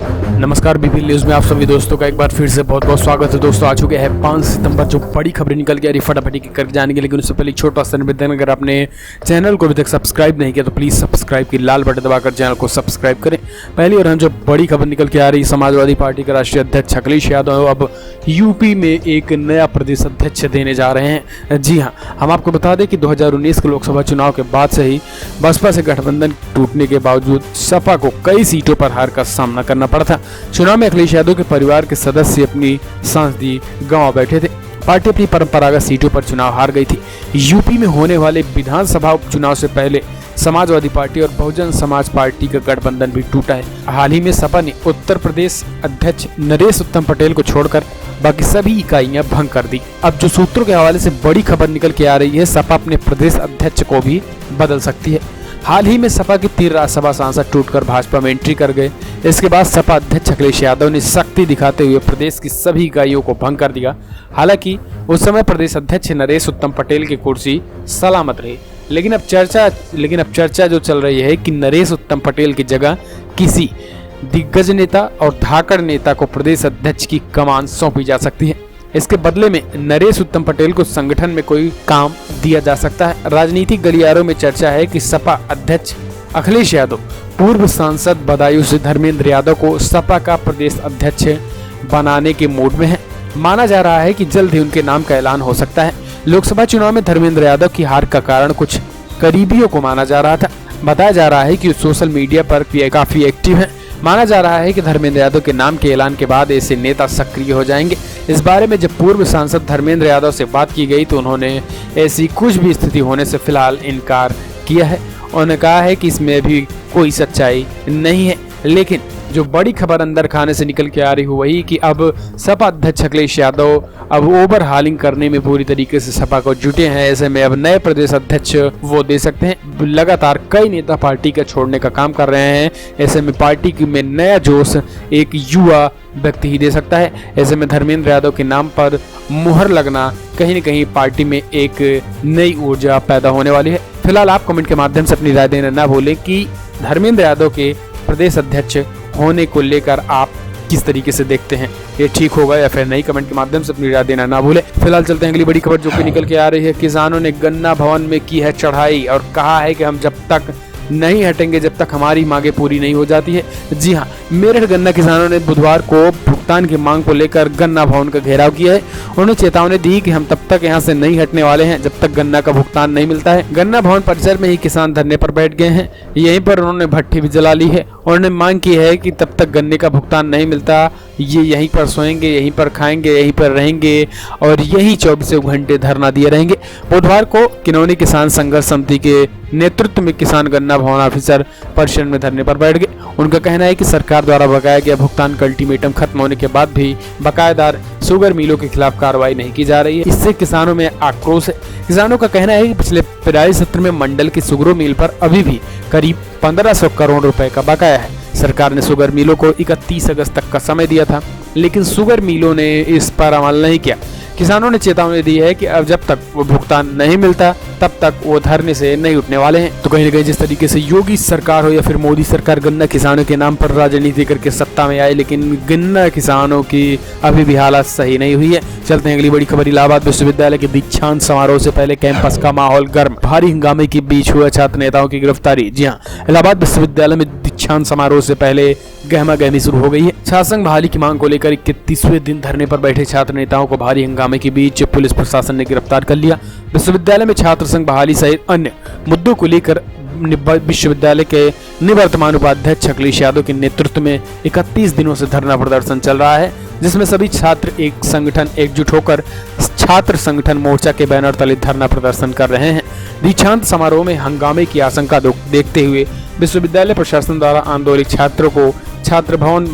नमस्कार BP news में आप सभी दोस्तों का एक बार फिर से बहुत बहुत स्वागत है। दोस्तों आ चुके हैं 5 सितंबर जो बड़ी खबरें निकल के आ रही फटाफटी की कर जाने के, लेकिन उससे पहले छोटा सा निवेदन, अगर आपने चैनल को अभी तक सब्सक्राइब नहीं किया तो प्लीज़ सब्सक्राइब की लाल बटन दबाकर चैनल को सब्सक्राइब करें। पहली और हम जो बड़ी खबर निकल के आ रही, समाजवादी पार्टी के राष्ट्रीय अध्यक्ष अखिलेश यादव अब यूपी में एक नया प्रदेश अध्यक्ष देने जा रहे हैं। जी हाँ, हम आपको बता दें कि 2019 के लोकसभा चुनाव के बाद से ही बसपा से गठबंधन टूटने के बावजूद सपा को कई सीटों पर हार का सामना करना पड़ा था। चुनाव में अखिलेश यादव के परिवार के सदस्य अपनी सांसदी गंवा बैठे थे। पार्टी अपनी परंपरागत सीटों पर चुनाव हार गई थी। यूपी में होने वाले विधानसभा उपचुनाव से पहले समाजवादी पार्टी और बहुजन समाज पार्टी का गठबंधन भी टूटा है। हाल ही में सपा ने उत्तर प्रदेश अध्यक्ष नरेश उत्तम पटेल को छोड़कर बाकी सभी इकाइयां भंग कर दी। अब जो सूत्रों के हवाले से बड़ी खबर निकल के आ रही है, सपा अपने प्रदेश अध्यक्ष को भी बदल सकती है। हाल ही में सपा के 3 राज्यसभा सांसद टूटकर भाजपा में एंट्री कर गए। इसके बाद सपा अध्यक्ष अखिलेश यादव ने शक्ति दिखाते हुए प्रदेश की सभी इकाइयों को भंग कर दिया। हालांकि उस समय प्रदेश अध्यक्ष नरेश उत्तम पटेल की कुर्सी सलामत रही, लेकिन अब चर्चा जो चल रही है कि नरेश उत्तम पटेल की जगह किसी दिग्गज नेता और धाकड़ नेता को प्रदेश अध्यक्ष की कमान सौंपी जा सकती है। इसके बदले में नरेश उत्तम पटेल को संगठन में कोई काम दिया जा सकता है। राजनीतिक गलियारों में चर्चा है कि सपा अध्यक्ष अखिलेश यादव पूर्व सांसद बदायूं से धर्मेंद्र यादव को सपा का प्रदेश अध्यक्ष बनाने के मूड में है। माना जा रहा है कि जल्द ही उनके नाम का ऐलान हो सकता है। लोकसभा चुनाव में धर्मेंद्र यादव की हार का कारण कुछ करीबियों को माना जा रहा था। बताया जा रहा है कि सोशल मीडिया पर काफी एक्टिव है। माना जा रहा है कि धर्मेंद्र यादव के नाम के ऐलान के बाद ऐसे नेता सक्रिय हो जाएंगे। इस बारे में जब पूर्व सांसद धर्मेंद्र यादव से बात की गई तो उन्होंने ऐसी कुछ भी स्थिति होने से फिलहाल इनकार किया है। उन्होंने कहा है कि इसमें भी कोई सच्चाई नहीं है। लेकिन जो बड़ी खबर अंदर खाने से निकल के आ रही हो वही कि अब सपा अध्यक्ष अखिलेश यादव अब ओवरहालिंग करने में पूरी तरीके से सपा को जुटे हैं। ऐसे में अब नए प्रदेश अध्यक्ष वो दे सकते हैं। लगातार कई नेता पार्टी का छोड़ने का काम कर रहे हैं। ऐसे में पार्टी में नया जोश एक युवा व्यक्ति ही दे सकता है। ऐसे में धर्मेंद्र यादव के नाम पर मुहर लगना कहीं न कहीं पार्टी में एक नई ऊर्जा पैदा होने वाली है। फिलहाल आप कमेंट के माध्यम से अपनी राय देना ना भूलें कि धर्मेंद्र यादव के प्रदेश अध्यक्ष होने को लेकर आप किस तरीके से देखते हैं, ये ठीक होगा या फिर नहीं। कमेंट के माध्यम से अपनी राय देना ना भूलें। फिलहाल चलते हैं अगली बड़ी खबर जो कि निकल के आ रही है। किसानों ने गन्ना भवन में की है चढ़ाई और कहा है कि हम जब तक नहीं हटेंगे जब तक हमारी मांगे पूरी नहीं हो जाती है। जी हाँ, मेरठ गन्ना किसानों ने बुधवार को भुगतान की मांग को लेकर गन्ना भवन का घेराव किया है। उन्होंने चेतावनी दी कि हम तब तक यहां से नहीं हटने वाले हैं जब तक गन्ना का भुगतान नहीं मिलता है। गन्ना भवन परिसर में ही किसान धरने पर बैठ गए हैं। यहीं पर उन्होंने भट्टी भी जला ली है। उन्होंने मांग की है कि तब तक गन्ने का भुगतान नहीं मिलता ये यहीं पर सोएंगे, यहीं पर खाएंगे, यहीं पर रहेंगे और यही 24 घंटे धरना दिए रहेंगे। बुधवार को किनौनी किसान संघर्ष समिति के नेतृत्व में किसान गन्ना भवन ऑफिसर परिसर में धरने पर बैठ गए। उनका कहना है कि सरकार द्वारा बकाया गया भुगतान का अल्टीमेटम खत्म होने के बाद भी बकायेदार शुगर मिलों के खिलाफ कार्रवाई नहीं की जा रही है। इससे किसानों में आक्रोश है। किसानों का कहना है कि पिछले पेराई सत्र में मंडल की शुगर मिल पर अभी भी करीब 1500 करोड़ रुपए का बकाया है। सरकार ने शुगर मिलों को 31 अगस्त तक का समय दिया था, लेकिन शुगर मिलों ने इस पर अमल नहीं किया। किसानों ने चेतावनी दी है कि अब जब तक वो भुगतान नहीं मिलता तब तक वो धरने से नहीं उठने वाले हैं। तो कहीं न कहीं जिस तरीके से योगी सरकार हो या फिर मोदी सरकार गन्ना किसानों के नाम पर राजनीति करके सत्ता में आए, लेकिन गन्ना किसानों की अभी भी हालत सही नहीं हुई है। चलते हैं अगली बड़ी खबर। इलाहाबाद विश्वविद्यालय के दीक्षांत समारोह से पहले कैंपस का माहौल गर्म, भारी हंगामे के बीच हुआ छात्र नेताओं की गिरफ्तारी। जी हाँ, इलाहाबाद विश्वविद्यालय में दीक्षांत समारोह से पहले गहमा गहमी शुरू हो गई है। छात्र संघ बहाली की मांग को लेकर 31वें दिन धरने पर बैठे छात्र नेताओं को भारी हंगामे के बीच पुलिस प्रशासन ने गिरफ्तार कर लिया। विश्वविद्यालय में छात्र संघ बहाली सहित अन्य मुद्दों को लेकर विश्वविद्यालय के निवर्तमान उपाध्यक्ष अखिलेश यादव के नेतृत्व में 31 दिनों से धरना प्रदर्शन चल रहा है, जिसमें सभी छात्र एक संगठन एकजुट होकर छात्र संगठन मोर्चा के बैनर तले धरना प्रदर्शन कर रहे हैं। दीक्षांत समारोह में हंगामे की आशंका देखते हुए विश्वविद्यालय प्रशासन द्वारा आंदोलित छात्रों को छात्र भवन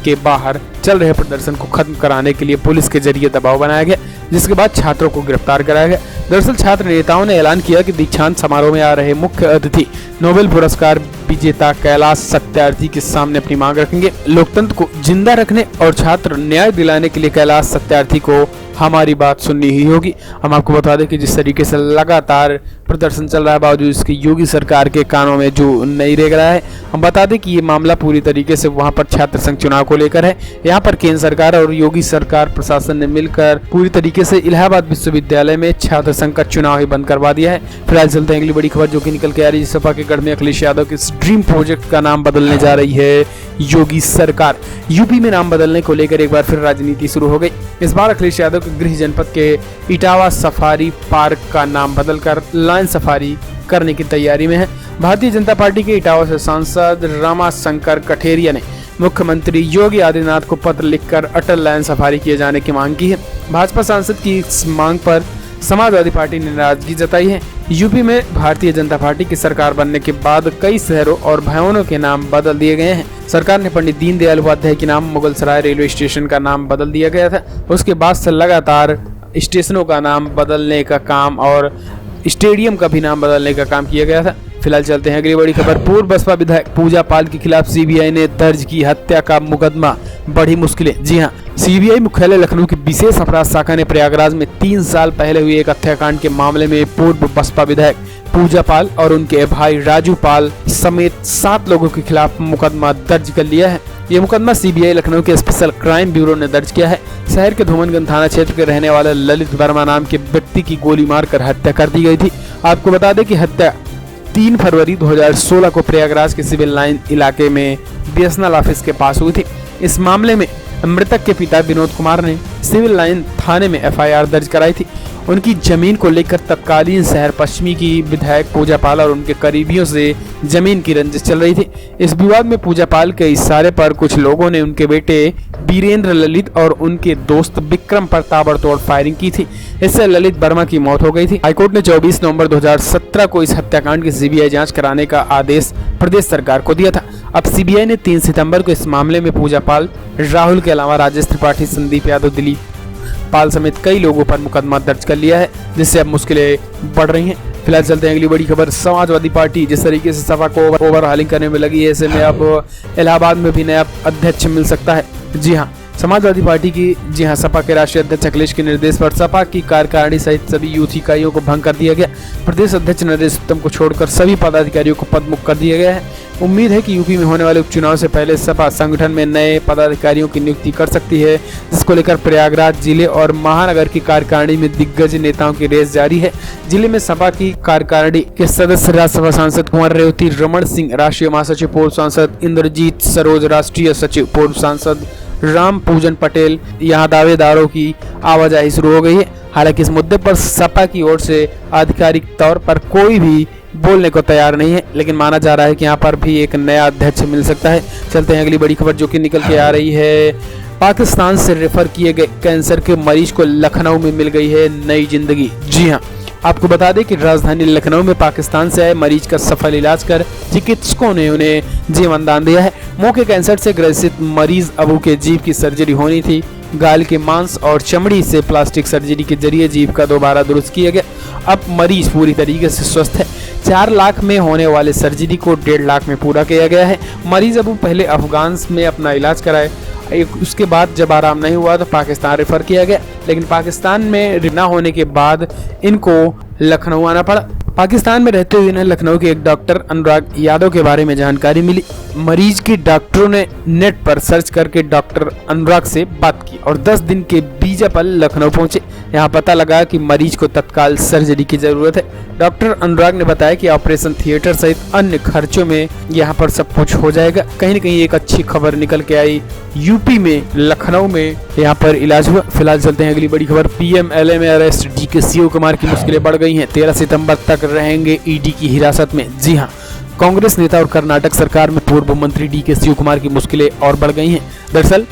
के बाहर चल रहे प्रदर्शन को खत्म कराने के लिए पुलिस के जरिए दबाव बनाया गया, जिसके बाद छात्रों को गिरफ्तार कराया गया। दरअसल छात्र नेताओं ने ऐलान किया कि दीक्षांत समारोह में आ रहे मुख्य अतिथि नोबेल पुरस्कार विजेता कैलाश सत्यार्थी के सामने अपनी मांग रखेंगे। लोकतंत्र को जिंदा रखने और छात्र न्याय दिलाने के लिए कैलाश सत्यार्थी को हमारी बात सुननी ही होगी। हम आपको बता दें कि जिस तरीके से लगातार प्रदर्शन चल रहा है, बावजूद इसके योगी सरकार के कानों में जो नहीं रेंग रहा है। हम बता दें कि ये मामला पूरी तरीके से वहां पर छात्र संघ चुनाव को लेकर है। यहाँ पर केंद्र सरकार और योगी सरकार प्रशासन ने मिलकर पूरी तरीके से इलाहाबाद विश्वविद्यालय में छात्र संघ का चुनाव ही बंद करवा दिया है। फिलहाल चलते हैं अगली बड़ी खबर जो कि निकल के आ रही है। सपा के गढ़ में अखिलेश यादव के ड्रीम प्रोजेक्ट का नाम बदलने जा रही है योगी सरकार। यूपी में नाम बदलने को लेकर एक बार फिर राजनीति शुरू हो गई। इस बार अखिलेश यादव के गृह जनपद के इटावा सफारी पार्क का नाम बदलकर लायन सफारी करने की तैयारी में है। भारतीय जनता पार्टी के इटावा से सांसद रामाशंकर कठेरिया ने मुख्यमंत्री योगी आदित्यनाथ को पत्र लिखकर अटल लायन सफारी किए जाने की मांग की है। भाजपा सांसद की इस मांग पर समाजवादी पार्टी ने नाराजगी जताई है। यूपी में भारतीय जनता पार्टी की सरकार बनने के बाद कई शहरों और भवनों के नाम बदल दिए गए हैं। सरकार ने पंडित दीनदयाल उपाध्याय के नाम मुगलसराय रेलवे स्टेशन का नाम बदल दिया गया था। उसके बाद से लगातार स्टेशनों का नाम बदलने का काम और स्टेडियम का भी नाम बदलने का काम किया गया था। फिलहाल चलते हैं अगली बड़ी खबर। पूर्व बसपा विधायक पूजा पाल के खिलाफ सीबीआई ने दर्ज की हत्या का मुकदमा, बढ़ी मुश्किलें। जी हां, सीबीआई मुख्यालय लखनऊ की विशेष अपराध शाखा ने प्रयागराज में 3 साल पहले हुए एक हत्याकांड के मामले में पूर्व बसपा विधायक पूजा पाल और उनके भाई राजू पाल समेत 7 लोगों के खिलाफ मुकदमा दर्ज कर लिया है। ये मुकदमा सीबीआई लखनऊ के स्पेशल क्राइम ब्यूरो ने दर्ज किया है। शहर के धूमनगंज थाना क्षेत्र के रहने वाले ललित वर्मा नाम के व्यक्ति की गोली मारकर हत्या कर दी गई थी। आपको बता दें कि हत्या 3 फरवरी 2016 को प्रयागराज के सिविल लाइन इलाके में बीएसएनएल ऑफिस के पास हुई थी। इस मामले में मृतक के पिता विनोद कुमार ने सिविल लाइन थाने में एफआईआर दर्ज कराई थी। उनकी जमीन को लेकर तत्कालीन शहर पश्चिमी की विधायक पूजा पाल और उनके करीबियों से जमीन की रंजिश चल रही थी। इस विवाद में पूजा पाल के इशारे पर कुछ लोगों ने उनके बेटे वीरेंद्र ललित और उनके दोस्त विक्रम पर ताबड़तोड़ फायरिंग की थी। इससे ललित वर्मा की मौत हो गई थी। हाईकोर्ट ने 24 नवंबर 2017 को इस हत्याकांड की सीबीआई जांच कराने का आदेश प्रदेश सरकार को दिया था। अब सीबीआई ने 3 सितंबर को इस मामले में पूजा पाल, राहुल के अलावा राजेश त्रिपाठी, संदीप यादव, दिलीप पाल समेत कई लोगों पर मुकदमा दर्ज कर लिया है, जिससे अब मुश्किलें बढ़ रही हैं। फिलहाल चलते हैं अगली बड़ी खबर। समाजवादी पार्टी जिस तरीके से सपा को ओवरहालिंग करने में लगी है, ऐसे में अब इलाहाबाद में भी नया अध्यक्ष मिल सकता है। जी हाँ, समाजवादी पार्टी की सपा के राष्ट्रीय अध्यक्ष अखिलेश के निर्देश पर सपा की कार्यकारिणी सहित सभी यूथ इकाइयों को भंग कर दिया गया। प्रदेश अध्यक्ष नरेश उत्तम को छोड़कर सभी पदाधिकारियों को पदमुक्त कर दिया गया है। उम्मीद है कि यूपी में होने वाले उपचुनाव से पहले सपा संगठन में नए पदाधिकारियों की नियुक्ति कर सकती है, जिसको लेकर प्रयागराज जिले और महानगर की कार्यकारिणी में दिग्गज नेताओं की रेस जारी है। जिले में सपा की कार्यकारिणी के सदस्य राज्यसभा सांसद कुंवर रेवती, रमन सिंह राष्ट्रीय महासचिव, पूर्व सांसद इंद्रजीत सरोज राष्ट्रीय सचिव, पूर्व सांसद राम पूजन पटेल, यहाँ दावेदारों की आवाजाही शुरू हो गई है। हालांकि इस मुद्दे पर सपा की ओर से आधिकारिक तौर पर कोई भी बोलने को तैयार नहीं है, लेकिन माना जा रहा है कि यहाँ पर भी एक नया अध्यक्ष मिल सकता है। चलते हैं अगली बड़ी खबर जो कि निकल के आ रही है। पाकिस्तान से रेफर किए गए कैंसर के मरीज को लखनऊ में मिल गई है नई जिंदगी। जी हाँ, आपको बता दें कि राजधानी लखनऊ में पाकिस्तान से आए मरीज का सफल इलाज कर चिकित्सकों ने उन्हें जीवन दान दिया है। मुंह के कैंसर से ग्रसित मरीज अबू के जीभ की सर्जरी होनी थी। गाल के मांस और चमड़ी से प्लास्टिक सर्जरी के जरिए जीभ का दोबारा दुरुस्त किया गया। अब मरीज पूरी तरीके से स्वस्थ है। 4 लाख में होने वाले सर्जरी को 1.5 लाख में पूरा किया गया है। मरीज अबू पहले अफगान में अपना इलाज कराए, उसके बाद जब आराम नहीं हुआ तो पाकिस्तान रेफर किया गया, लेकिन पाकिस्तान में न होने के बाद इनको लखनऊ आना पड़ा। पाकिस्तान में रहते हुए इन्हें लखनऊ के एक डॉक्टर अनुराग यादव के बारे में जानकारी मिली। मरीज की डॉक्टरों ने नेट पर सर्च करके डॉक्टर अनुराग से बात की और 10 दिन के वीजा पर लखनऊ पहुंचे। यहाँ पता लगा कि मरीज को तत्काल सर्जरी की जरूरत है। डॉक्टर अनुराग ने बताया कि ऑपरेशन थिएटर सहित अन्य खर्चों में यहाँ पर सब कुछ हो जाएगा। कहीं न कहीं एक अच्छी खबर निकल के आई। यूपी में लखनऊ में यहाँ पर इलाज हुआ। फिलहाल चलते हैं अगली बड़ी खबर। पीएमएलए में अरेस्ट डीके शिव कुमार की मुश्किलें बढ़ गई हैं। 13 सितंबर तक रहेंगे ईडी की हिरासत में। जी हाँ, कांग्रेस नेता और कर्नाटक सरकार में पूर्व मंत्री डीके शिव कुमार की मुश्किलें और बढ़ गई हैं। दरअसल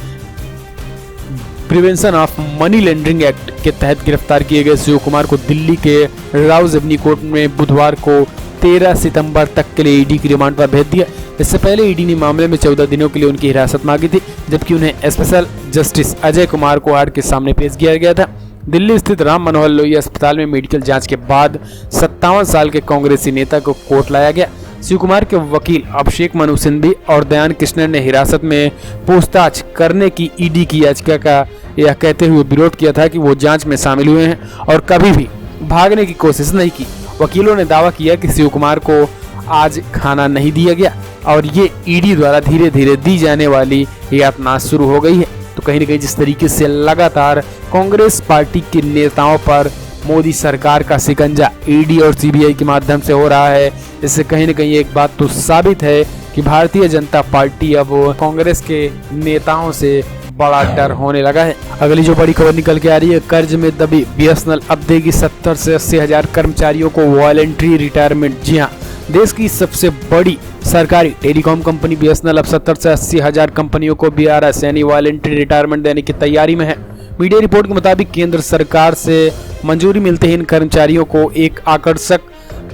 prevention of money laundering act के तहत गिरफ्तार किए गए शिव कुमार को दिल्ली के राउज़ेवनी कोर्ट में बुधवार को 13 सितंबर तक के लिए ईडी की रिमांड पर भेज दिया। इससे पहले ईडी ने मामले में 14 दिनों के लिए उनकी हिरासत मांगी थी, जबकि उन्हें स्पेशल जस्टिस अजय कुमार कोहाड़ के सामने पेश किया गया था। दिल्ली स्थित राम मनोहर लोहिया अस्पताल में मेडिकल जांच के बाद 57 साल के कांग्रेसी नेता को कोर्ट लाया गया। शिव कुमार के वकील अभिषेक मनु सिंघवी और दयान कृष्णन ने हिरासत में पूछताछ करने की ईडी की याचिका का यह कहते हुए विरोध किया था कि वो जांच में शामिल हुए हैं और कभी भी भागने की कोशिश नहीं की। वकीलों ने दावा किया कि शिव कुमार को आज खाना नहीं दिया गया और ये ईडी द्वारा धीरे धीरे दी जाने वाली यातना शुरू हो गई है। तो कहीं ना कहीं जिस तरीके से लगातार कांग्रेस पार्टी के नेताओं पर मोदी सरकार का शिकंजा ईडी और सीबीआई के माध्यम से हो रहा है, इससे कहीं ना कहीं एक बात तो साबित है कि भारतीय जनता पार्टी अब कांग्रेस के नेताओं से बड़ा डर होने लगा है। अगली जो बड़ी खबर निकल के आ रही है, कर्ज में दबी बीएसएनएल अब देगी 70 से 80 हजार कर्मचारियों को वॉलंटरी रिटायरमेंट। जी हाँ, देश की सबसे बड़ी सरकारी टेलीकॉम कंपनी बीएसएनएल अब 70 से 80 हजार कंपनियों को बीआरएस यानी वॉलंटरी रिटायरमेंट देने की तैयारी में है। मीडिया रिपोर्ट के मुताबिक केंद्र सरकार से मंजूरी मिलते ही इन कर्मचारियों को एक आकर्षक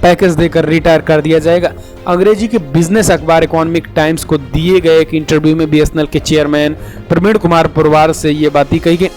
पैकेज देकर रिटायर कर दिया जाएगा। अंग्रेजी के बिजनेस अखबार इकोनॉमिक टाइम्स को दिए गए एक इंटरव्यू में बीएसएनएल के चेयरमैन प्रवीण कुमार पुरवार से ये बात कही गई।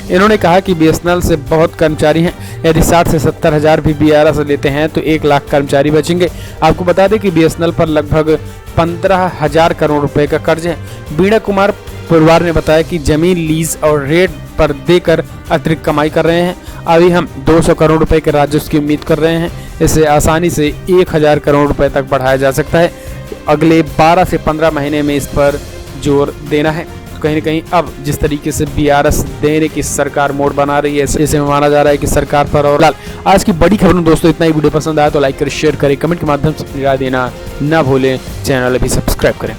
इन्होंने कहा कि बीएसएनएल से बहुत कर्मचारी हैं, यदि 60 से 70 हजार भी बीआरएस लेते हैं तो 1 लाख कर्मचारी बचेंगे। आपको बता दें कि बीएसएनएल पर लगभग 15,000 करोड़ रुपए का कर्ज है। वीणा कुमार पुरवार ने बताया कि जमीन लीज और रेट पर देकर अतिरिक्त कमाई कर रहे हैं। अभी हम 200 करोड़ रुपए के राजस्व की उम्मीद कर रहे हैं, इसे आसानी से 1000 करोड़ रुपए तक बढ़ाया जा सकता है। अगले 12 से 15 महीने में इस पर जोर देना है। तो कहीं ना कहीं अब जिस तरीके से बीआरएस देने की सरकार मोड बना रही है, इसे माना जा रहा है कि सरकार पर और लाल। आज की बड़ी खबर में दोस्तों इतना ही। वीडियो पसंद आया तो लाइक करें, शेयर करें, कमेंट के माध्यम से अपनी राय देना ना भूलें। चैनल अभी सब्सक्राइब करें।